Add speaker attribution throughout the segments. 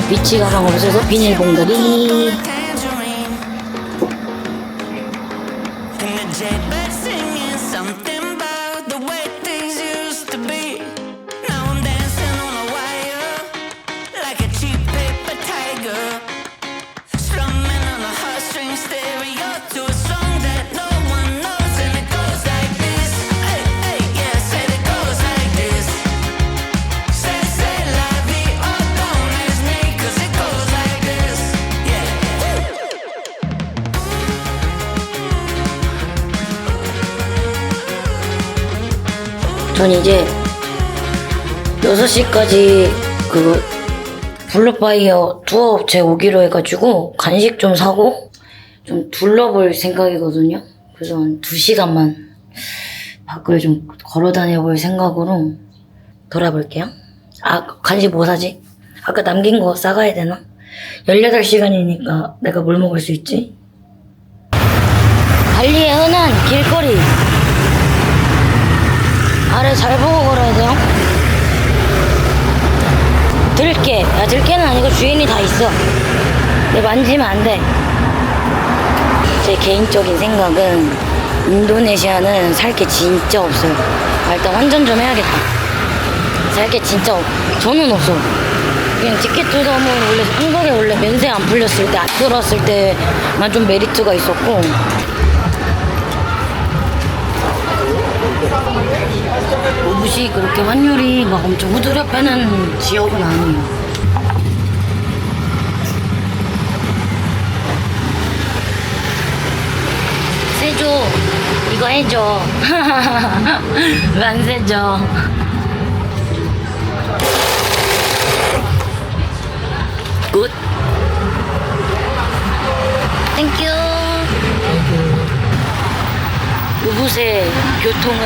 Speaker 1: 비치 가방 없어서 비닐봉다리. 전 이제 6시까지 그 블루파이어 투어 업체 오기로 해가지고 간식 좀 사고 좀 둘러볼 생각이거든요. 그래서 한 2시간만 밖을 좀 걸어 다녀볼 생각으로 돌아볼게요. 아, 간식 뭐 사지? 아까 남긴 거 싸가야 되나? 18시간이니까 내가 뭘 먹을 수 있지? 발리의 흔한 길거리. 아래 잘 보고 걸어야 돼요. 들깨. 야, 들깨는 아니고 주인이 다 있어. 근데 만지면 안 돼. 제 개인적인 생각은 인도네시아는 살 게 진짜 없어요. 아, 일단 환전 좀 해야겠다. 살 게 진짜 저는 없어. 그냥 티켓 투더문 원래 한국에 원래 면세 안 풀렸을 때, 안 들어왔을 때만 좀 메리트가 있었고, 오붓이 그렇게 환율이 막 엄청 후드려 빼는 지역은 아니에요. 세줘. 이거 해줘. 왜 안 세줘? 굿. 땡큐. 우붓의 교통은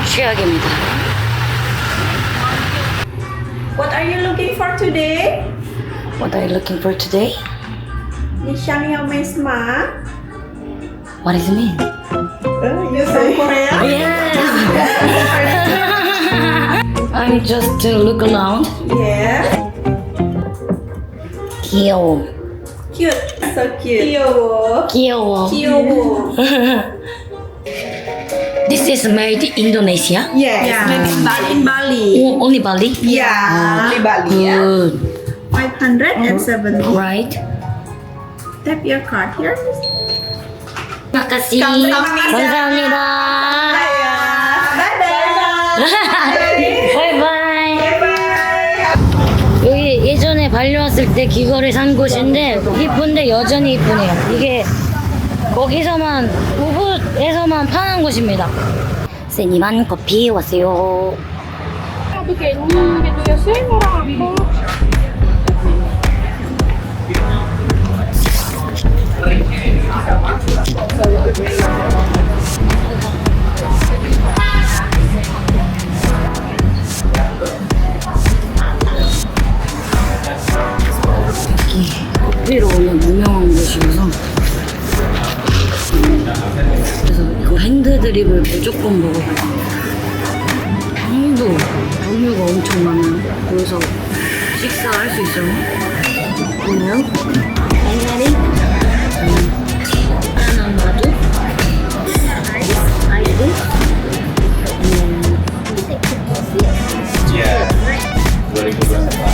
Speaker 1: 최악입니다.
Speaker 2: What are you looking for today?
Speaker 1: What are you looking for today?
Speaker 2: Nishani Mesma.
Speaker 1: What does it mean?
Speaker 2: You from Korea?
Speaker 1: Yes. I'm just to look around.
Speaker 2: Yeah.
Speaker 1: 귀여워.
Speaker 2: Cute. So cute. Kyowo.
Speaker 1: 귀여워.
Speaker 2: Kyowo.
Speaker 1: This is made in Indonesia.
Speaker 2: Yes. Maybe but in Bali.
Speaker 1: Oh, only Bali?
Speaker 2: Yeah. Only Bali. Yeah.
Speaker 1: Good.
Speaker 2: 570.
Speaker 1: Right.
Speaker 2: Tap your card here.
Speaker 1: makasih.
Speaker 2: 감사합니다.
Speaker 1: 감사합니다.
Speaker 2: Bye bye.
Speaker 1: 바이바이.
Speaker 2: Bye.
Speaker 1: 여기 예전에 발리 왔을 때 귀걸이 산 곳인데 이쁜데 여전히 이쁘네요. 이게 거기서만 우붓에서만 파는 곳입니다. 세니만 커피 왔어요.
Speaker 3: Satu kayak gitu ya sih orang aku.
Speaker 1: 커피로 오늘 유명한 곳이어서 그래서 이거 핸드드립을 무조건 먹어봐요. 향도 종류가 엄청 많아요. 그래서 식사할 수 있어요. 보네요. 옛날에 바나나 마두 아이스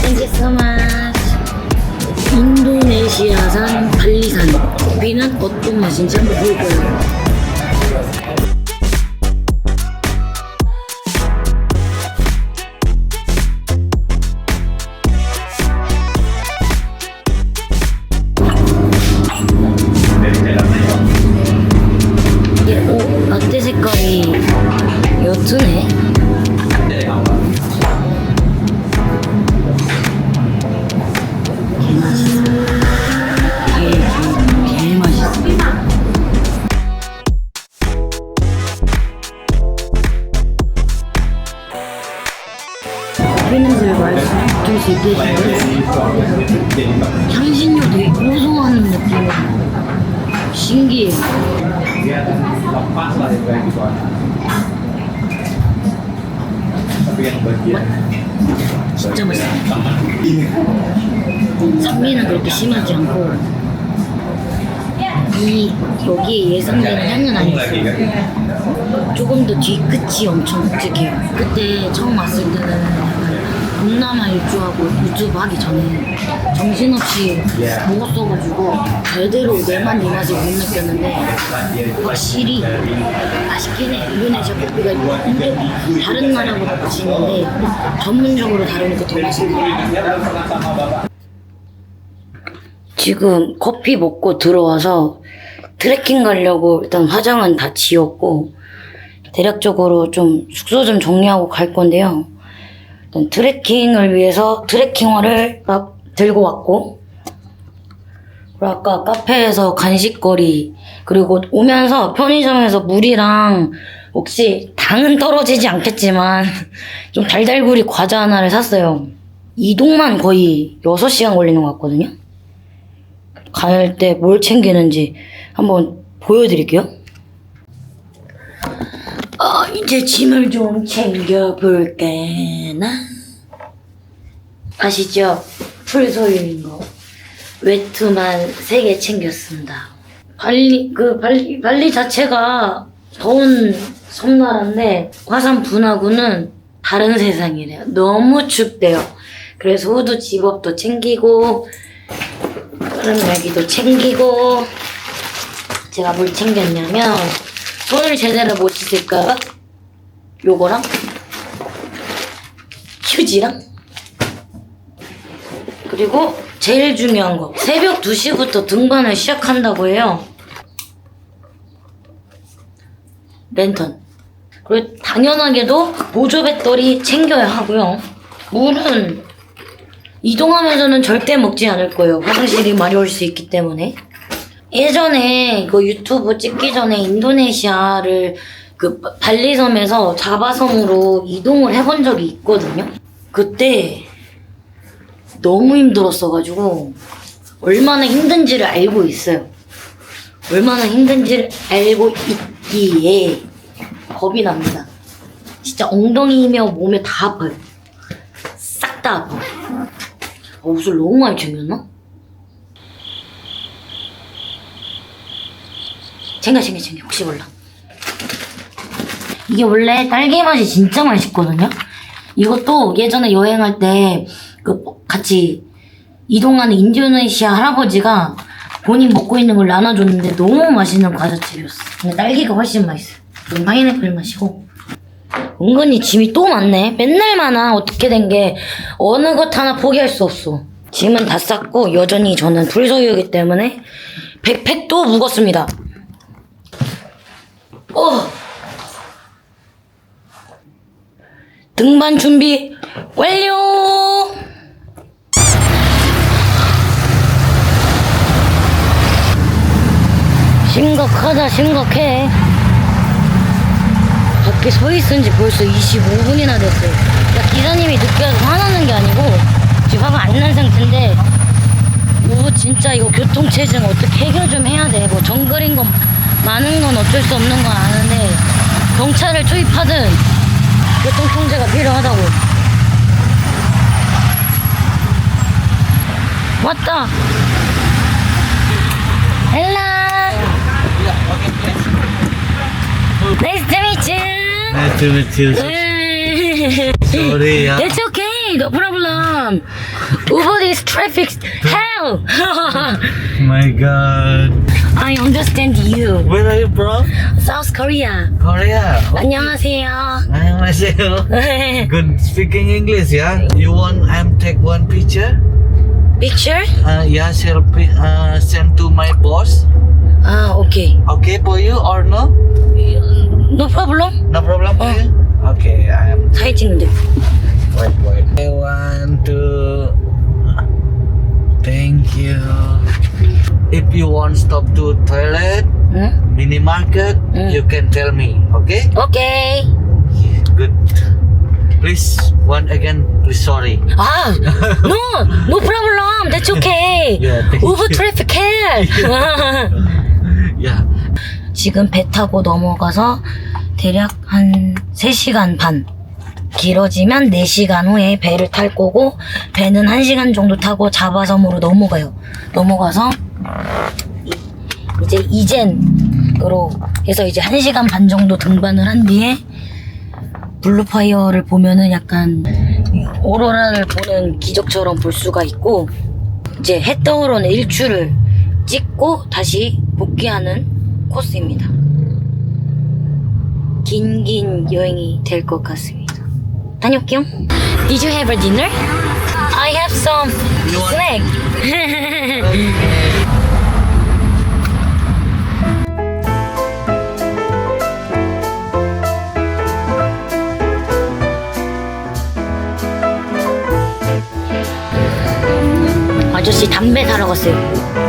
Speaker 1: Thank you so much. 인도네시아산 발리산 커피는 어떤 맛인지 한번 볼 거예요. 라떼 색깔이 옅으네. 개맛있어. 개맛있어. 먹을 수 있게 해주고 향신료 되게 고소한 느낌. 신기해. 진짜 맛있어. 산미는 그렇게 심하지 않고 이 여기에 예상되는 향은 아니었어요. 조금 더 뒤끝이 엄청 묵직해요. 그때 처음 왔을 때는 약간 동남아 유튜브 하기 전에 정신없이 먹었어가지고 제대로 내 맛 네 맛을 못 느꼈는데 확실히 맛있긴 해. 인도네시아 커피가 다른 나라보다 맛있는데 전문적으로 다루니까 더 맛있네. 지금 커피 먹고 들어와서 트레킹 가려고 일단 화장은 다 지웠고 대략적으로 좀 숙소 좀 정리하고 갈 건데요. 일단 트레킹을 위해서 트레킹화를 막 들고 왔고 그리고 아까 카페에서 간식거리 그리고 오면서 편의점에서 물이랑 혹시 당은 떨어지지 않겠지만 좀 달달구리 과자 하나를 샀어요. 이동만 거의 6시간 걸리는 것 같거든요. 갈 때 뭘 챙기는지 한번 보여드릴게요. 이제 짐을 좀 챙겨볼게나. 아시죠? 풀소유인 거. 외투만 3개 챙겼습니다. 발리 자체가 더운 섬나라인데 화산 분화구는 다른 세상이래요. 너무 춥대요. 그래서 후드 집업도 챙기고 끓음야기도 챙기고 제가 뭘 챙겼냐면 손을 제대로 못 씻을까 요거랑 휴지랑 그리고 제일 중요한 거 새벽 2시부터 등반을 시작한다고 해요. 랜턴 그리고 당연하게도 보조 배터리 챙겨야 하고요. 물은 이동하면서는 절대 먹지 않을 거예요. 화장실이 마려울 수 있기 때문에. 예전에 이거 유튜브 찍기 전에 인도네시아를 그 발리섬에서 자바섬으로 이동을 해본 적이 있거든요. 그때 너무 힘들었어가지고 얼마나 힘든지를 알고 있어요. 얼마나 힘든지를 알고 있기에 겁이 납니다. 진짜 엉덩이며 몸에 다 아파요. 싹 다 아파. 옷을 너무 많이 챙겼나? 챙겨 혹시 몰라. 이게 원래 딸기 맛이 진짜 맛있거든요. 이것도 예전에 여행할 때 그 같이 이동하는 인도네시아 할아버지가 본인 먹고 있는 걸 나눠줬는데 너무 맛있는 과자집이었어. 근데 딸기가 훨씬 맛있어요. 이건 파인애플 맛이고. 은근히 짐이 또 많네. 맨날 많아. 어떻게 된 게 어느 것 하나 포기할 수 없어. 짐은 다 쌌고 여전히 저는 불소유이기 때문에 백팩도 묵었습니다. 등반 준비 완료! 심각해. 밖에 서 있은 지 벌써 25분이나 됐어요. 그러니까 기사님이 늦게 와서 화나는 게 아니고 지금 화가 안 난 상태인데 진짜 이거 교통체증 어떻게 해결 좀 해야 돼. 뭐 정글인 건 많은 건 어쩔 수 없는 건 아는데 경찰을 투입하든 교통통제가 필요하다고. 왔다. 헬라. Nice to meet you.
Speaker 4: Nice to meet you. Sorry, yeah.
Speaker 1: It's okay, no problem. Over this traffic hell.
Speaker 4: My God.
Speaker 1: I understand you.
Speaker 4: Where are you from?
Speaker 1: South Korea.
Speaker 4: Korea.
Speaker 1: 안녕하세요.
Speaker 4: 안녕하세요. Good speaking English, yeah. You want take one picture?
Speaker 1: Picture?
Speaker 4: Yeah, send to my boss.
Speaker 1: Okay.
Speaker 4: Okay for you or no?
Speaker 1: No problem.
Speaker 4: No problem for you. Okay, I am.
Speaker 1: 사진 찍는데.
Speaker 4: Wait. I want to. Thank you. If you want stop to toilet,
Speaker 1: 응?
Speaker 4: mini market,
Speaker 1: Mm.
Speaker 4: you can tell me. Okay?
Speaker 1: Okay.
Speaker 4: Good. Please, one again, please sorry.
Speaker 1: 아, no problem. That's okay.
Speaker 4: Yeah, thank
Speaker 1: Uber
Speaker 4: you.
Speaker 1: traffic can.
Speaker 4: Yeah.
Speaker 1: 지금 배 타고 넘어가서 대략 한 3시간 반. 길어지면 4시간 후에 배를 탈 거고, 배는 1시간 정도 타고 자바섬으로 넘어가요. 넘어가서 이제 이젠으로 해서 이제 1시간 반 정도 등반을 한 뒤에 블루파이어를 보면은 약간 오로라를 보는 기적처럼 볼 수가 있고, 이제 해 떠오르는 일출을 찍고 다시 복귀하는 코스입니다. 긴 여행이 될 것 같습니다. 다녀올게요. Did you have a dinner? I have some snack. 아저씨 담배 사러 갔어요.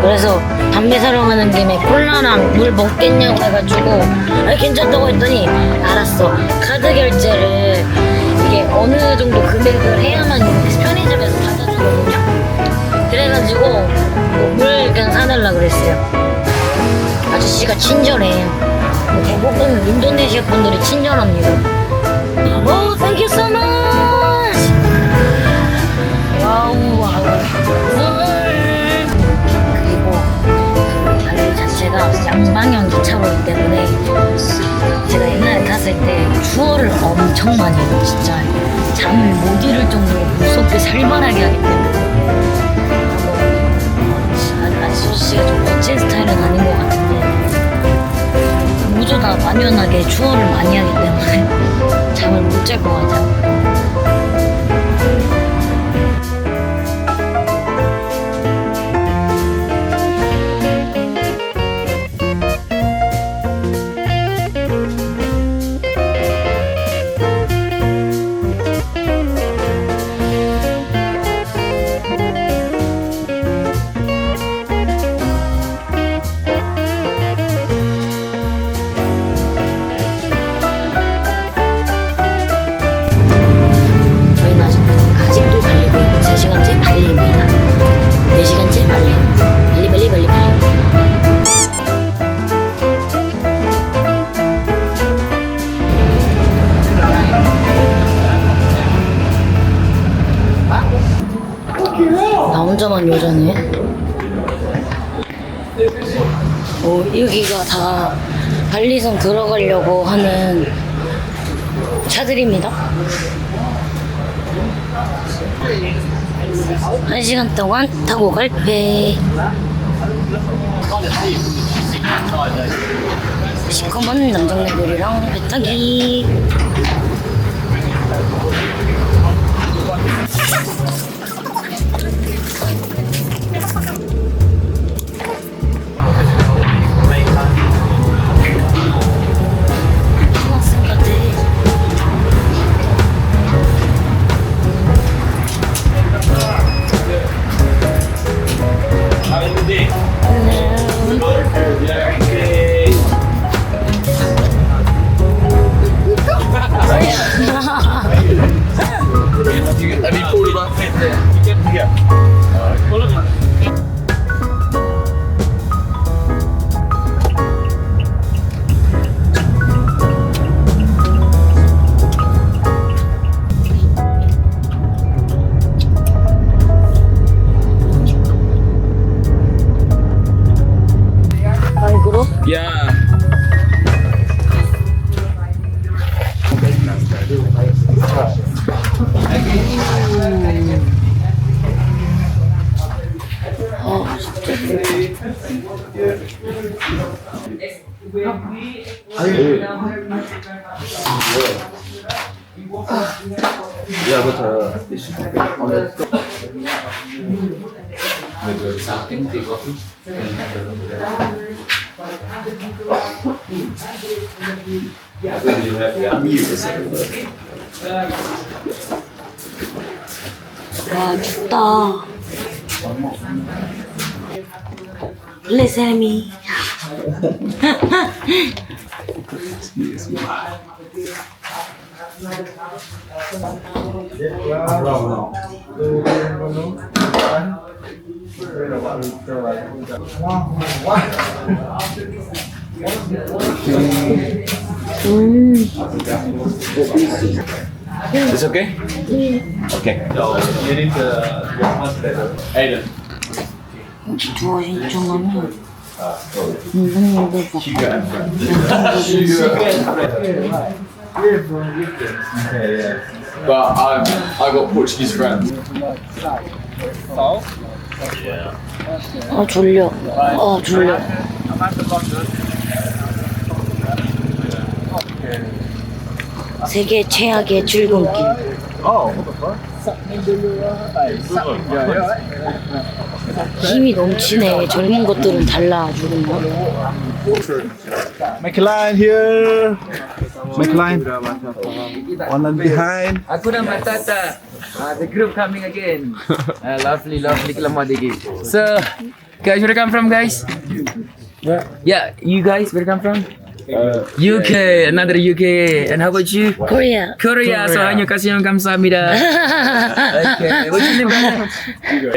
Speaker 1: 그래서 담배 사러 가는 김에 콜라랑 물 먹겠냐고 해가지고 아니 괜찮다고 했더니 알았어. 카드 결제를 이게 어느 정도 금액을 해야만 편의점에서 받아주거든요. 그래가지고 물 그냥 사달라 그랬어요. 아저씨가 친절해. 대부분 인도네시아 분들이 친절합니다. 오, thank you so much. 와우. 그리고 그 발리 자체가 양방향 기차로이기 때문에 제가 옛날에 갔을 때 추월을 엄청 많이 해요. 진짜 잠을 못 이룰 정도로 무섭게 살만하게 하기 때문에 아저씨가 좀 멋진 스타일은 아닌 것 같은데 모두 다 만연하게 추월을 많이 하기 때문에 잠을 못 잘 것 같아요. 저희는 아직도 발리고 3시간째 발리입니다. 4시간째 발리. 발리. 나 혼자만 여자네. 여기가 다 발리성 들어가려고 하는 차들입니다. 1시간 동안 타고 갈 배. 시커먼 남정네들이랑 배 타기.
Speaker 5: Yeah.
Speaker 6: Ja, betul.
Speaker 1: 와, 춥다. 레세미.
Speaker 6: It's okay? Okay. You need the Aiden.
Speaker 1: 좋아 신청하면 이거
Speaker 6: But I got Portuguese friends.
Speaker 1: 아 졸려. 아 졸려. 세계 최악의 출근길. 힘이 넘치네. 젊은 것들은 달라 죽은가?
Speaker 5: Make a line here. Make a line. One line behind.
Speaker 7: Hakuna Matata. The group coming again. Lovely Kelamadigi. So, guys, where you come from, guys? Yeah, you guys, where you come from? UK, another UK. And how about you?
Speaker 1: Korea.
Speaker 7: Korea. So, annyeonghaseyo 감사합니다. Okay, what's your name, brother?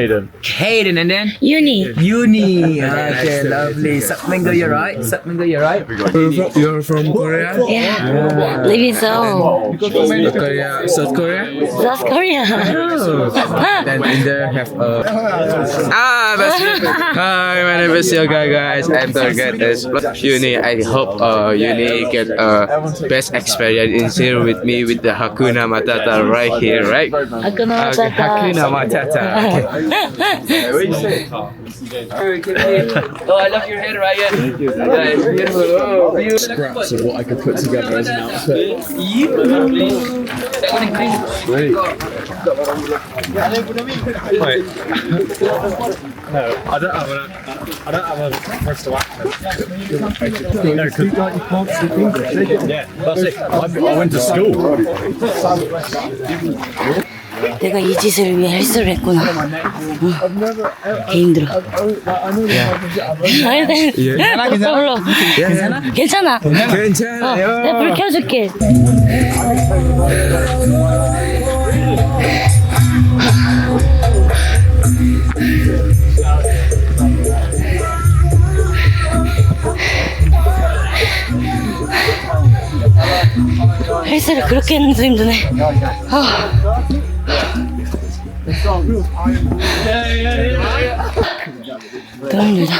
Speaker 5: Aiden.
Speaker 7: Hayden, and then?
Speaker 1: Uni.
Speaker 7: Uni. Okay, lovely. Sapmingo, you're right. Sapmingo, you're right.
Speaker 5: You're from Korea?
Speaker 1: Yeah. Live in Seoul.
Speaker 5: Korea, South Korea?
Speaker 1: South Korea.
Speaker 5: Then in there have a.
Speaker 8: That's me. Hi, my name is Yoga, guys. I'm target is Uni. I hope Uni get best experience in here with me with the Hakuna Matata right here, right?
Speaker 1: Hakuna
Speaker 8: Okay,
Speaker 1: Matata.
Speaker 8: Hakuna Matata.
Speaker 7: Oh, I love your hair, Ryan. Thank you. Yeah, it's beautiful. Oh, beautiful.
Speaker 5: Scraps of what I could put together as an outfit.
Speaker 7: Wait.
Speaker 5: Wait. No, I don't have a first to accent. No, because you can't speak English. Yeah, that's it. I went to school.
Speaker 1: 내가 이 짓을 위해 헬스를 했구나. 개 힘들어. 괜찮아. 괜찮아. 내가 불 켜줄게. 헬스를 그렇게 했는데 힘드네. 너무 힘들다.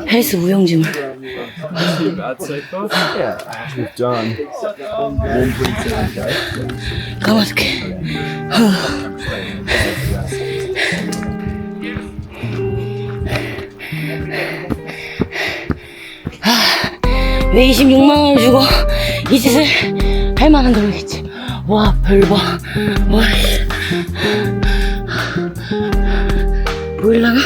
Speaker 1: 헬스 무용지물. 까맣게. 왜 26만 원을 주고 이 짓을 할 만한 거겠지. 와, 별 봐. 와, 보일라나?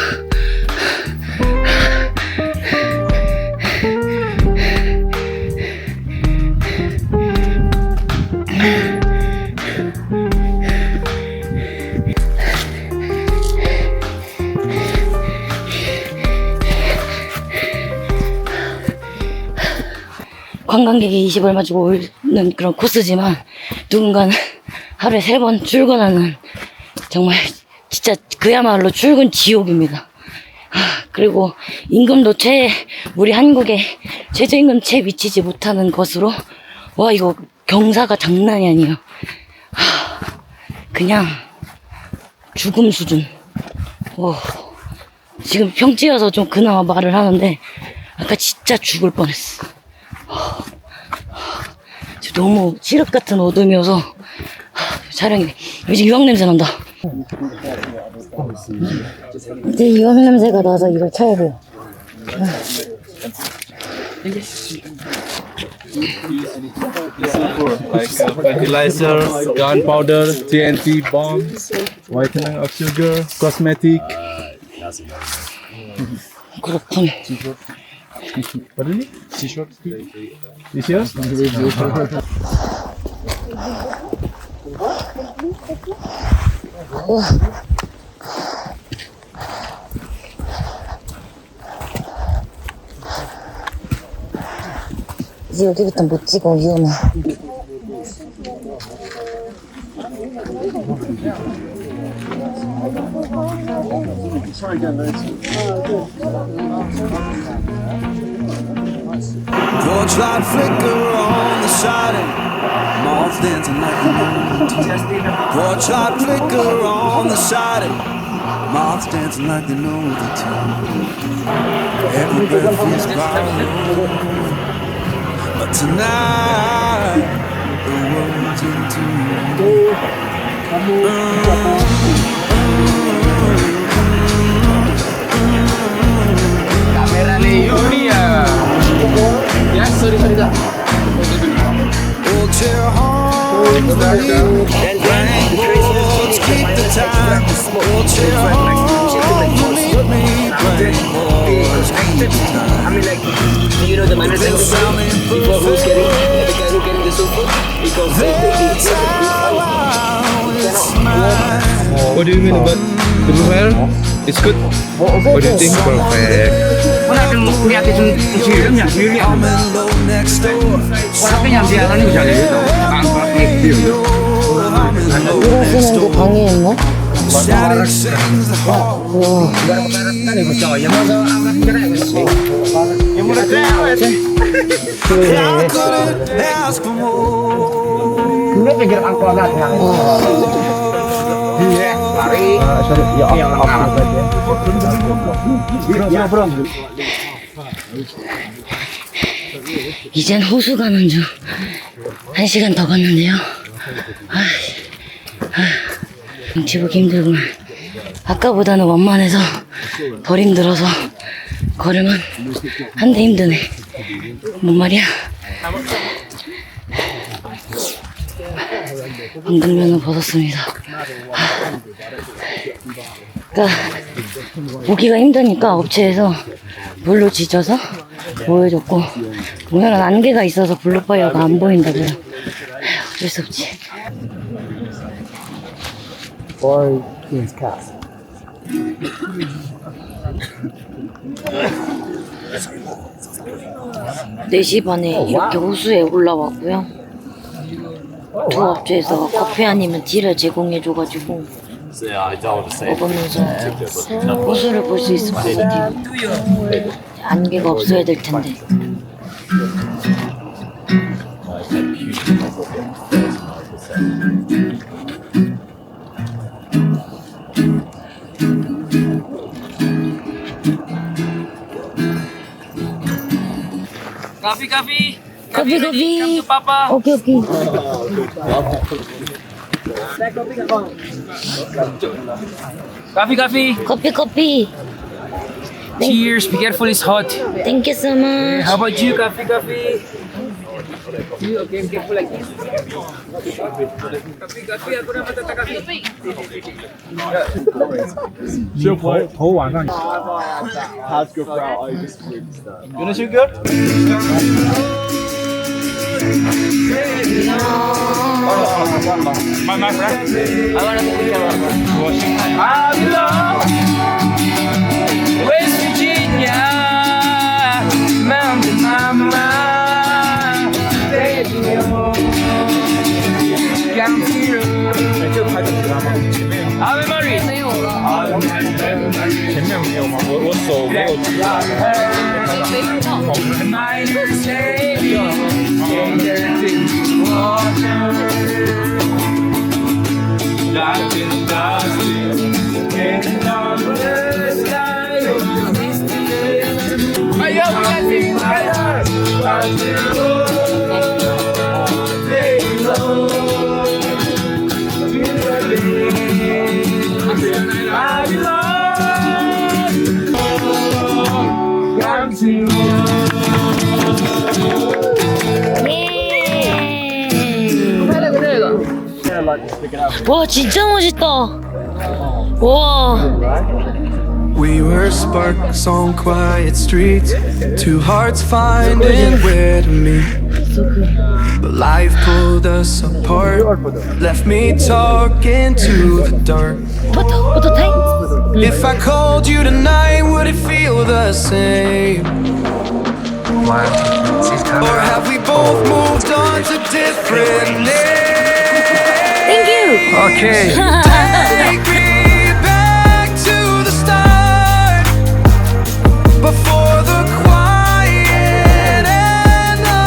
Speaker 1: 관광객이 20얼마 주고 오는 그런 코스지만 누군가는 하루에 3번 출근하는 정말 진짜 그야말로 출근 지옥입니다. 그리고 임금도 우리 한국의 최저임금 채 미치지 못하는 것으로 와 이거 경사가 장난이 아니에요. 그냥 죽음 수준. 지금 평지여서 좀 그나마 말을 하는데 아까 진짜 죽을 뻔했어. 너무 칠흑 같은 어둠이어서 촬영이 이제 유황 냄새 난다. 이제 유황 냄새가 나서 이걸 쳐야 돼요.
Speaker 5: Like fertilizer, gunpowder, TNT bombs, whitening of sugar, cosmetic.
Speaker 1: 그렇군.
Speaker 5: What is it? T-shirt. T-shirt?
Speaker 1: 이제 여기부터 못 찍어, 위험해.
Speaker 9: Porch light flicker on the siding, moths dancing like the moon. Porch light flicker on the siding, moths dancing like they know the tune. Every breath is crying, but tonight the world's in tune.
Speaker 7: Kamera Leonia. Ya, sorry.
Speaker 9: Hold your heart, believe, let's keep the time. Hold your heart, believe me, bring let's keep the time.
Speaker 7: I mean, like, you know the manners and the before who's getting the guy who getting the super because
Speaker 9: That's how it's mine.
Speaker 8: What do you mean about the profile? It's good. What do you think perfect?
Speaker 9: I'm in low next door.
Speaker 1: 일하시는데 방해했나?
Speaker 9: Static sings the heart. I couldn't ask for more.
Speaker 1: 이젠 호수 가는 중. 1시간 더 걷는데요. 눈치 보기 힘들구만. 아까보다는 완만해서 덜 힘들어서 걸으면 한데 힘드네. 뭔 말이야? 운동면허 벗었습니다. 그러니까 보기가 힘드니까 업체에서 물로 지져서 보여줬고 보면은 안개가 있어서 블루파이어가 안 보인다고요. 어쩔 수 없지. 네 4시 반에 이렇게 호수에 올라왔고요. 두 업체에서 커피 아니면 티를 제공해줘가지고 먹으면서 호수를 볼 수 있을 것 같아요. 안개가 없어야 될 텐데.
Speaker 7: Coffee.
Speaker 1: 커피.
Speaker 7: Come to Papa.
Speaker 1: 오케이.
Speaker 7: Coffee. Cheers. Be careful, it's hot.
Speaker 1: Thank you so much.
Speaker 7: How about you? Coffee. You okay? Be careful like this. Coffee. Aku dah patah coffee.
Speaker 5: My friend.
Speaker 7: I want to take a I belong West Virginia, Mountain Mama, baby, County Road. Ave Maria. Miner's Lady,
Speaker 1: 와 진짜 멋있다. 와.
Speaker 9: We were sparks on quiet streets, two hearts finding where to meet. But life pulled us apart, left me talking to the dark.
Speaker 1: 포토 타임?
Speaker 9: If I called you tonight, would it feel the same?
Speaker 7: while. She's coming
Speaker 9: Or have we both moved on to different names?
Speaker 1: Thank you.
Speaker 7: Okay.
Speaker 9: Take me back to the start, before the quiet and the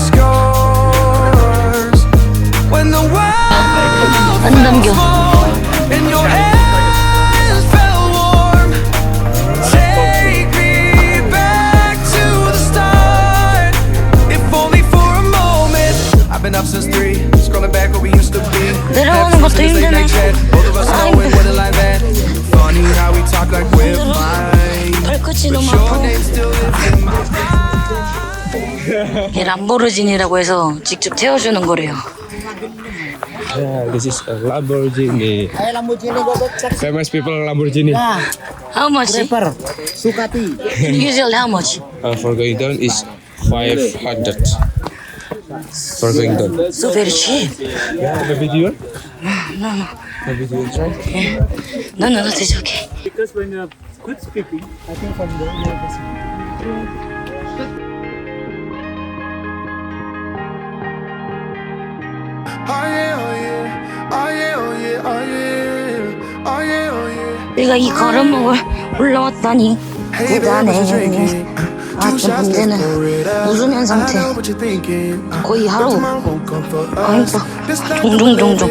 Speaker 9: scars. When the world
Speaker 1: 안 넘겨.
Speaker 9: and your hands felt warm. Take me back to the start, if only for a moment. I've been up since 3, scrolling back where we used to be.
Speaker 1: 내려오는 것도 힘드네.
Speaker 9: Both of us knowing what it like that. Funny how we talk like we're fine.
Speaker 1: 발끝이 너무
Speaker 9: Your
Speaker 1: 아파.
Speaker 9: name still lives in my
Speaker 1: 이게 람보르지니라고 해서 직접 태워주는 거래요.
Speaker 8: Yeah, this is a Lamborghini. Famous people Lamborghini.
Speaker 1: How much? Usually how much?
Speaker 8: For going down is 500. For going down.
Speaker 1: So very cheap.
Speaker 8: Yeah, the video.
Speaker 1: No,
Speaker 8: The video is right.
Speaker 1: no, it's okay.
Speaker 5: Because when you're good speaking, I think from the
Speaker 9: Oh yeah, oh yeah, oh yeah, oh yeah, oh yeah, oh yeah, oh yeah.
Speaker 1: 우리가 이 걸음목을 올라왔다니 대단해. 아, 좀 문제는 무수면 상태. 거의 하루. 그러니까 종종.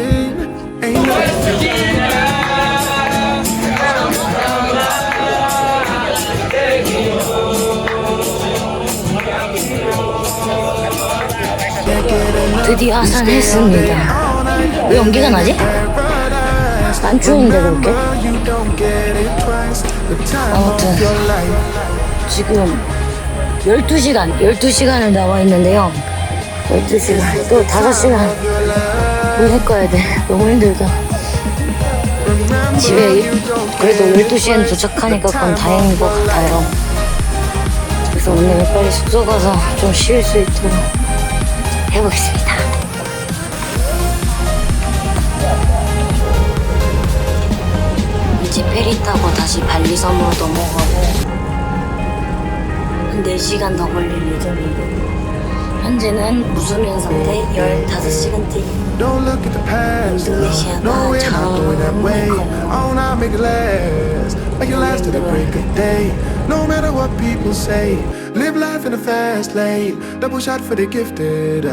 Speaker 1: 드디어 하산했습니다. 왜 연기가 나지? 안 추운데 그렇게? 아무튼 지금 12시간을 나와 있는데요. 12시간 또 5시간 일 가야 돼. 너무 힘들다. 집에 그래도 12시엔 도착하니까 그건 다행인 것 같아요. 그래서 오늘 빨리 숙소 가서 좀 쉴 수 있도록 해보겠습니다. 이제 페리 타고 다시 발리 섬으로 넘어가고 한 4시간 더 걸릴 예정이고 현재는 무수면 상태 15시간 뛰기.
Speaker 9: Don't look at the past. No,
Speaker 1: 인도네시아가
Speaker 9: we're not doing that way.
Speaker 1: 저런
Speaker 9: Oh, now make it last, like it last to the break of day. No matter what people say, live life in a fast lane. Double shot for the gifted.